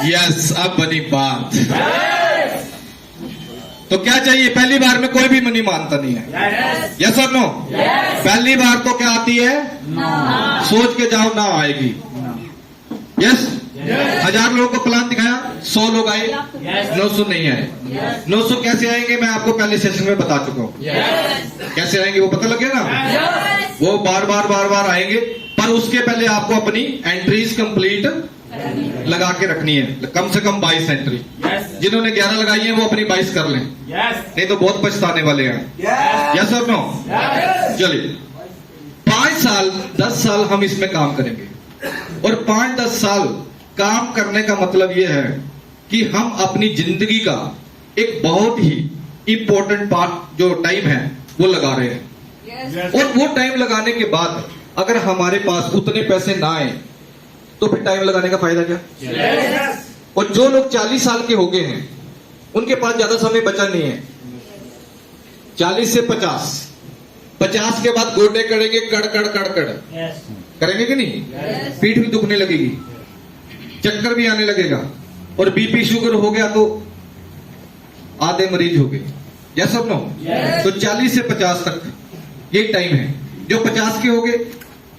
Yes, अब बनी बात। तो क्या चाहिए? पहली बार में कोई भी मनी मानता नहीं है। यस और नो? पहली बार तो क्या आती है? सोच के जाओ, ना आएगी। यस। 1000 लोगों को प्लान दिखाया, 100 लोग आए, 900 नहीं आए। 900 कैसे आएंगे मैं आपको पहले सेशन में बता चुका हूँ। कैसे आएंगे वो पता लग गया ना? वो बार बार आएंगे, पर उसके पहले आपको अपनी एंट्रीज कंप्लीट लगा के रखनी है। कम से कम 22 एंट्री। जिन्होंने 11 लगाई है वो अपनी 22 कर लें, नहीं तो बहुत पछताने वाले हैं। यस और नो? चलिए, 5 साल 10 साल हम इसमें काम करेंगे, और 5-10 साल काम करने का मतलब यह है कि हम अपनी जिंदगी का एक बहुत ही इंपॉर्टेंट पार्ट जो टाइम है वो लगा रहे हैं। और वो टाइम लगाने के बाद अगर हमारे पास उतने पैसे ना आए तो फिर टाइम लगाने का फायदा क्या? और जो लोग 40 साल के हो गए हैं उनके पास ज्यादा समय बचा नहीं है। 40 से 50 के बाद गोडे करेंगे, कड़ करेंगे कि नहीं? पीठ भी दुखने लगेगी, चक्कर भी आने लगेगा, और बीपी शुगर हो गया तो आधे मरीज हो गए। यस और नो? तो 40 से 50 तक ये टाइम है। जो 50 के हो गए,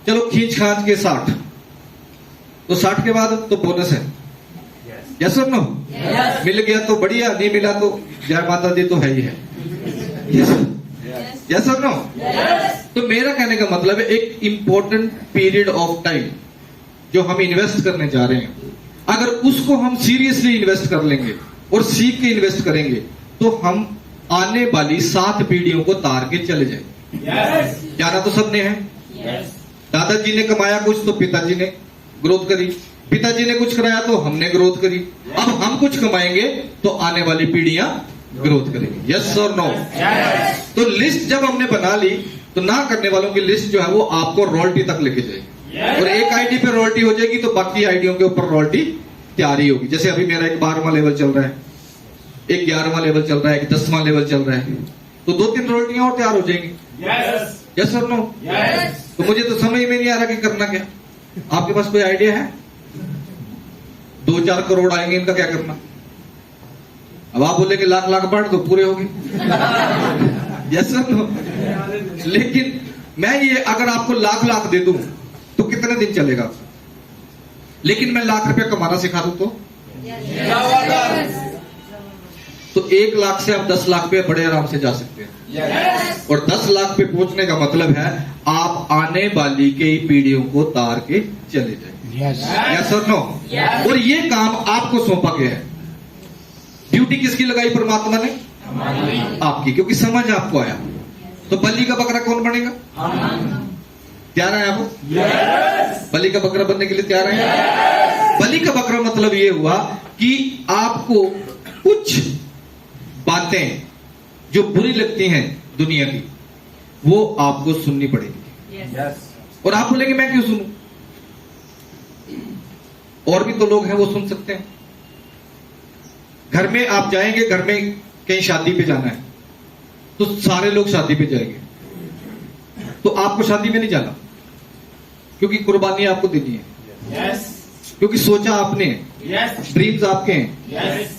चलो खींच खांच के 60, तो 60 के बाद तो बोनस है। यस और नो? मिल गया तो बढ़िया, नहीं मिला तो जय माता दी तो है ही है। यस और नो? तो मेरा कहने का मतलब है एक इंपॉर्टेंट पीरियड ऑफ टाइम जो हम इन्वेस्ट करने जा रहे हैं, अगर उसको हम सीरियसली इन्वेस्ट कर लेंगे और सीख के इन्वेस्ट करेंगे तो हम आने वाली 7 पीढ़ियों को तार के चले जाएंगे। जाना तो सबने है। दादाजी ने कमाया कुछ तो पिताजी ने ग्रोथ करी, पिताजी ने कुछ कराया तो हमने ग्रोथ करी। अब हम कुछ कमाएंगे तो आने वाली पीढ़ियां ग्रोथ करेंगी। यस और नो? तो लिस्ट जब हमने बना ली तो ना करने वालों की लिस्ट जो है वो आपको रॉयल्टी तक लेके जाएगी, और एक आईडी पे रॉयल्टी हो जाएगी तो बाकी आईडियों के ऊपर रॉयल्टी तैयारी होगी। जैसे अभी मेरा एक 12वां लेवल चल रहा है, एक 11वां लेवल चल रहा है, एक 10वां लेवल चल रहा है, तो 2-3 रॉयल्टियां और तैयार हो जाएंगी। यस और नो? तो मुझे तो समझ में नहीं आ रहा कि करना क्या। आपके पास कोई आइडिया है? 2-4 करोड़ आएंगे, इनका क्या करना? अब आप बोले कि लाख बढ़ तो पूरे होंगे। यस और नो? लेकिन मैं ये अगर आपको लाख दे दूं तो कितने दिन चलेगा? लेकिन मैं लाख रुपया कमाना सिखा दूं तो 1 लाख से आप 10 लाख पे बड़े आराम से जा सकते हैं। और 10 लाख पे पहुंचने का मतलब है आप आने वाली कई पीढ़ियों को तार के चले जाएंगे। यस और नो? और ये काम आपको सौंपा गया है। ड्यूटी किसकी लगाई? परमात्मा ने आपकी, क्योंकि समझ आपको आया। तो बलि का बकरा कौन बनेगा? तैयार है आप? बलि का बकरा बनने के लिए तैयार है? बलि का बकरा मतलब ये हुआ कि आपको कुछ बातें जो बुरी लगती हैं दुनिया की वो आपको सुननी पड़ेगी। और आप बोलेंगे मैं क्यों सुनूं? और भी तो लोग हैं वो सुन सकते हैं। घर में आप जाएंगे, घर में कहीं शादी पे जाना है तो सारे लोग शादी पे जाएंगे, तो आपको शादी में नहीं जाना, क्योंकि कुर्बानी आपको देनी है। क्योंकि सोचा आपने, ड्रीम्स आपके हैं।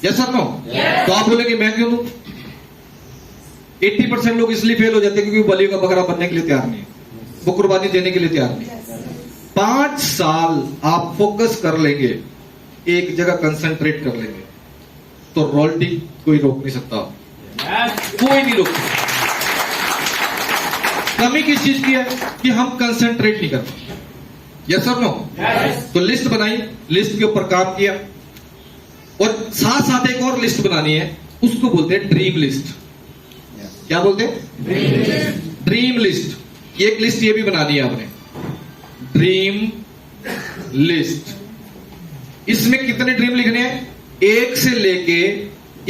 यस और नो? तो आप बोलेंगे मैं क्यों दूं? 80% लोग इसलिए फेल हो जाते हैं क्योंकि बलि का बकरा बनने के लिए तैयार नहीं है, वो कुर्बानी देने के लिए तैयार नहीं। 5 साल आप फोकस कर लेंगे, एक जगह कंसंट्रेट कर लेंगे, तो रॉयल्टी कोई रोक नहीं सकता। कोई नहीं रोक सकता। कमी किस चीज की है? कि हम कंसंट्रेट नहीं करते। यस और नो? तो लिस्ट बनाई, लिस्ट के ऊपर काम किया, और साथ साथ एक और लिस्ट बनानी है, उसको बोलते हैं ड्रीम लिस्ट। क्या बोलते हैं? Dream list. एक लिस्ट ये भी बनानी है आपने, ड्रीम लिस्ट। इसमें कितने ड्रीम लिखने हैं? 1 से लेके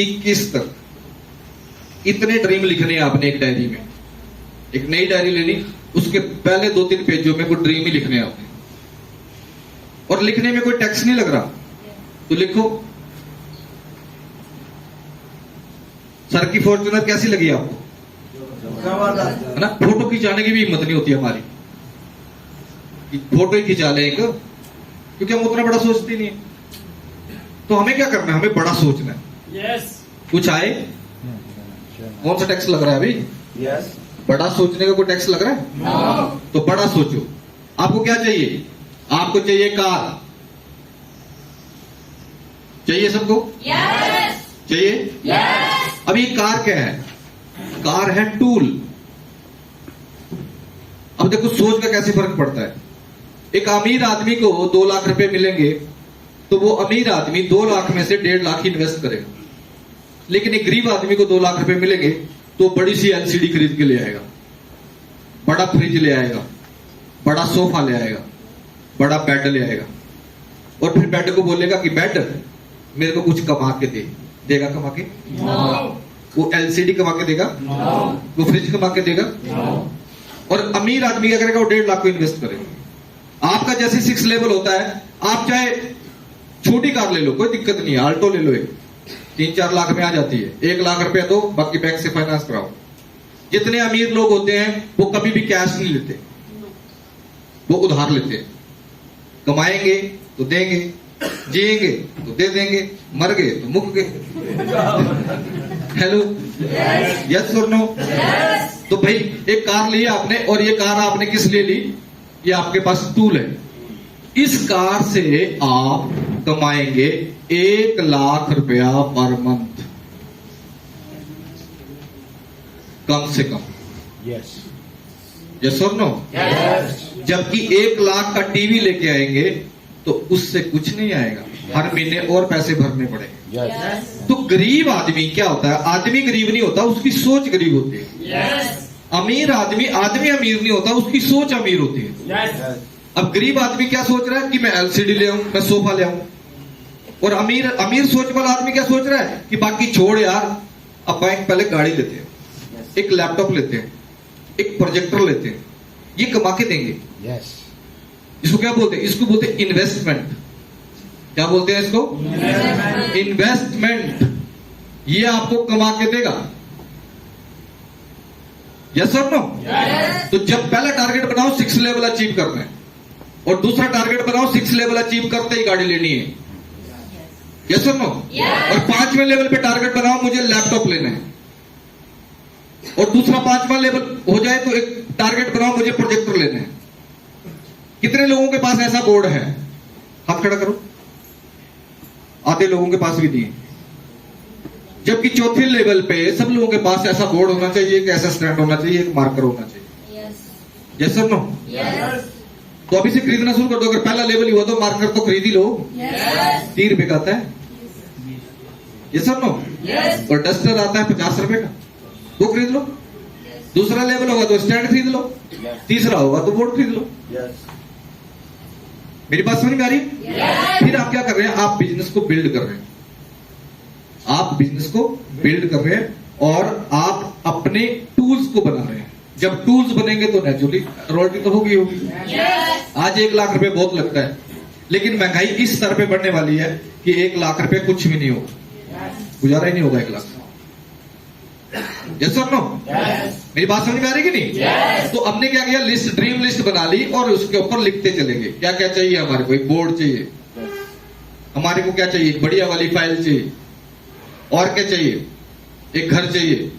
21 तक इतने ड्रीम लिखने हैं आपने एक डायरी में। एक नई डायरी लेनी, उसके पहले 2-3 पेजों में कोई ड्रीम ही लिखने हैं आपने। और लिखने में कोई टैक्स नहीं लग रहा तो लिखो, सर की फॉर्च्यूनर कैसी लगी आपको? है ना? फोटो खिंचाने की भी हिम्मत नहीं होती हमारी कि फोटो ही खिंचा ले एक, क्योंकि हम उतना बड़ा सोचते नहीं है। तो हमें क्या करना है, हमें बड़ा सोचना है। कुछ आए, कौन सा टैक्स लग रहा है अभी? बड़ा सोचने का कोई टैक्स लग रहा है? तो बड़ा सोचो। आपको क्या चाहिए? आपको चाहिए कार, चाहिए सबको? चाहिए। अब ये कार क्या है? कार है टूल। अब देखो सोच का कैसे फर्क पड़ता है। एक अमीर आदमी को 2 लाख रुपए मिलेंगे तो वो अमीर आदमी 2 लाख में से 1.5 लाख इन्वेस्ट करेगा। लेकिन एक गरीब आदमी को 2 लाख रुपए मिलेंगे तो बड़ी सी एलसीडी खरीद के ले आएगा, बड़ा फ्रिज ले आएगा, बड़ा सोफा ले आएगा, बड़ा बेड ले आएगा, और फिर बेड को बोलेगा कि बेड मेरे को कुछ कमा के दे। देगा कमा के? वो एलसीडी कमा के देगा? वो फ्रिज कमा के देगा? और अमीर आदमी क्या करेगा? वो 1.5 लाख को इन्वेस्ट करेगा। आपका जैसे 6 लेवल होता है, आप चाहे छोटी कार ले लो, कोई दिक्कत नहीं है, आल्टो ले लो, 3-4 लाख में आ जाती है। 1 लाख रुपया दो, बाकी बैंक से फाइनेंस कराओ। जितने अमीर लोग होते हैं वो कभी भी कैश नहीं लेते, वो उधार लेते हैं। कमाएंगे तो देंगे, जिएंगे तो दे देंगे, मर गए तो मुक गए। हेलो, यस और नो? तो भाई एक कार ली आपने, और ये कार आपने किस लिए ली? ये आपके पास टूल है। इस कार से आप कमाएंगे 1 लाख रुपया पर मंथ, कम से कम। यस और नो? जबकि 1 लाख का टीवी लेके आएंगे तो उससे कुछ नहीं आएगा, हर महीने और पैसे भरने पड़ेंगे। तो गरीब आदमी क्या होता है? आदमी गरीब नहीं होता, उसकी सोच गरीब होती है। अमीर आदमी अमीर नहीं होता, उसकी सोच अमीर होती है। अब गरीब आदमी क्या सोच रहा है कि मैं एलसीडी ले आऊं, मैं सोफा ले आऊं। और अमीर सोच वाला आदमी क्या सोच रहा है कि बाकी छोड़ यार, अब बैंक पहले गाड़ी लेते हैं, एक लैपटॉप लेते हैं, एक प्रोजेक्टर लेते हैं, ये कमा के देंगे। इसको क्या बोलते हैं? इसको बोलते हैं इन्वेस्टमेंट। क्या बोलते हैं इसको? इन्वेस्टमेंट। ये आपको कमा के देगा। यस और नो? तो जब पहला टारगेट बनाओ 6 लेवल अचीव करना है, और दूसरा टारगेट बनाओ 6 लेवल अचीव करते ही गाड़ी लेनी है। यस और नो? और 5वें लेवल पे टारगेट बनाओ मुझे लैपटॉप लेना है, और दूसरा 5वां लेवल हो जाए तो एक टारगेट बनाओ मुझे प्रोजेक्टर लेना है। कितने लोगों के पास ऐसा बोर्ड है? हाथ खड़ा करो। आधे लोगों के पास भी नहीं है। जबकि चौथे लेवल पे सब लोगों के पास ऐसा बोर्ड होना चाहिए, एक ऐसा स्टैंड होना चाहिए, एक मार्कर होना चाहिए। यस और नो? तो अभी से खरीदना शुरू कर दो। अगर पहला लेवल ही हुआ तो मार्कर तो खरीद ही लो। 30 रुपए का आता है। यस और नो? और डस्टर आता है 50 रुपए का, वो खरीद लो। दूसरा लेवल होगा तो स्टैंड खरीद लो, तीसरा होगा तो बोर्ड खरीद लो। मेरी बात समझ में आ रही है? फिर आप क्या कर रहे हैं? आप बिजनेस को बिल्ड कर रहे हैं। आप बिजनेस को बिल्ड कर रहे हैं और आप अपने टूल्स को बना रहे हैं। जब टूल्स बनेंगे तो नेचुरली रॉयल्टी तो होगी। आज 1 लाख रुपए बहुत लगता है, लेकिन महंगाई इस स्तर पे बढ़ने वाली है कि 1 लाख रुपए कुछ भी नहीं होगा, गुजारा ही नहीं होगा 1 लाख। यस और नो? मेरी बात समझ में आ रही कि नहीं? तो हमने क्या किया? लिस्ट, ड्रीम लिस्ट बना ली और उसके ऊपर लिखते चलेंगे क्या क्या चाहिए हमारे को। एक बोर्ड चाहिए हमारे को, क्या चाहिए? बढ़िया वाली फाइल चाहिए। और क्या चाहिए? एक घर चाहिए।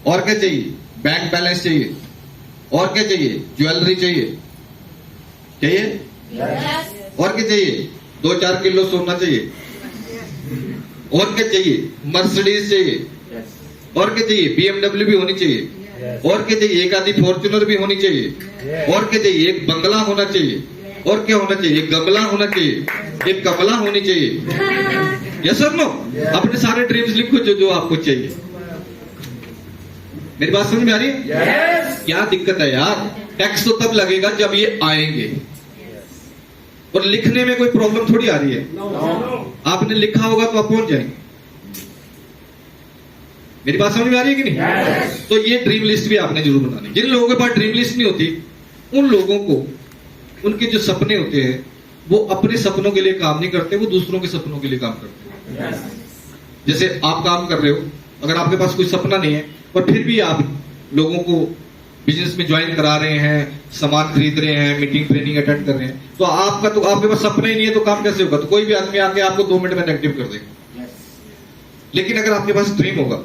और क्या चाहिए? बैंक बैलेंस चाहिए। और क्या चाहिए? ज्वेलरी चाहिए। और क्या चाहिए? 2-4 किलो सोना चाहिए। और क्या चाहिए? मर्सिडीज चाहिए। और क्या चाहिए? BMW भी होनी चाहिए। और क्या चाहिए? एक आधी फॉर्च्यूनर भी होनी चाहिए। और क्या चाहिए? एक बंगला होना चाहिए। और क्या होना चाहिए? एक गमला होना चाहिए, एक कमला होनी चाहिए। यस और नो? अपने सारे ड्रीम्स लिखो जो जो आपको चाहिए। मेरी बात समझ में आ रही है? क्या दिक्कत है यार? टैक्स तो तब लगेगा जब ये आएंगे, और लिखने में कोई प्रॉब्लम थोड़ी आ रही है। आपने लिखा होगा तो आप पहुंच जाएंगे। मेरी बात समझ में आ रही है कि नहीं? तो ये ड्रीम लिस्ट भी आपने जरूर बनानी। जिन लोगों के पास ड्रीम लिस्ट नहीं होती, उन लोगों को उनके जो सपने होते हैं वो अपने सपनों के लिए काम नहीं करते, वो दूसरों के सपनों के लिए काम करते हैं। जैसे आप काम कर रहे हो, अगर आपके पास कोई सपना नहीं है और फिर भी आप लोगों को बिजनेस में ज्वाइन करा रहे हैं, सामान खरीद रहे हैं, मीटिंग ट्रेनिंग अटेंड कर रहे हैं, तो आपके पास सपना ही नहीं है तो काम कैसे होगा? तो कोई भी आदमी आके आपको 2 मिनट में नेगेटिव कर देगा। लेकिन अगर आपके पास ड्रीम होगा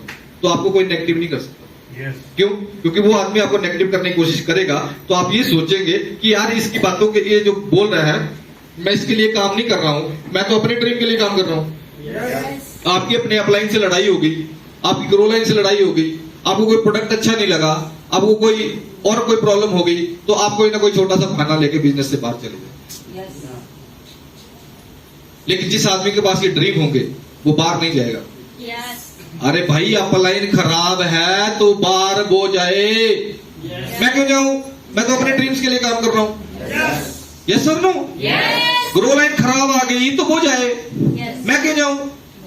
तो आपको कोई नेगेटिव नहीं कर सकता। क्यों? क्योंकि वो आदमी आपको नेगेटिव करने की कोशिश करेगा तो आप ये सोचेंगे कि यार इसकी बातों के लिए जो बोल रहा है, मैं इसके लिए काम नहीं कर रहा हूं, मैं तो अपने ड्रीम के लिए काम कर रहा हूं। आपकी अपने अपलाइन से लड़ाई हो गई, आपकी ग्रो लाइन से लड़ाई हो गई, आपको कोई प्रोडक्ट अच्छा नहीं लगा, आपको कोई प्रॉब्लम हो गई, तो आप कोई ना कोई छोटा सा बहाना लेके बिजनेस से बाहर चले गए। लेकिन जिस आदमी के पास ये ड्रीम होंगे वो बाहर नहीं जाएगा। अरे भाई अपलाइन खराब है तो बाहर वो जाए, मैं क्यों जाऊं? मैं तो अपने ड्रीम्स के लिए काम कर रहा हूं। Yes sir no? ग्रो लाइन खराब आ गई तो वो जाए, मैं क्यों जाऊं?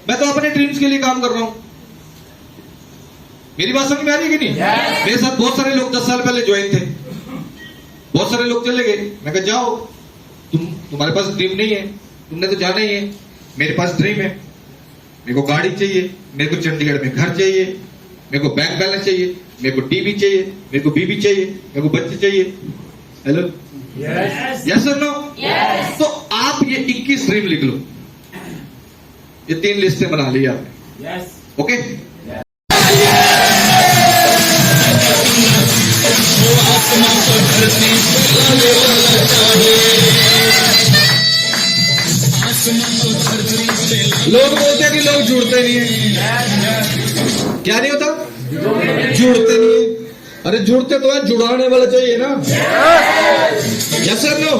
मैं तो अपने ड्रीम्स के लिए काम कर रहा हूं। मेरी बात समझ में आ रही है कि नहीं? मेरे साथ बहुत सारे लोग 10 साल पहले ज्वाइन थे, बहुत सारे लोग चले गए। मैं कहा जाओ, तुम्हारे पास ड्रीम नहीं है, तुमने तो जाना ही है। मेरे पास ड्रीम है, मेरे को गाड़ी चाहिए, मेरे को चंडीगढ़ में घर चाहिए, मेरे को बैंक बैलेंस चाहिए, मेरे को टीवी चाहिए, मेरे को बीवी चाहिए, मेरे को बच्चे चाहिए। हेलो, यस और नो? तो आप ये 21 ड्रीम लिख लो, ये 3 लिस्टें बना ली आपने। ओके? लोग बोलते हैं कि लोग जुड़ते नहीं है। क्या नहीं होता? जुड़ते नहीं है। अरे जुड़ते तो है, जुड़ाने वाला चाहिए ना। Yes sir no?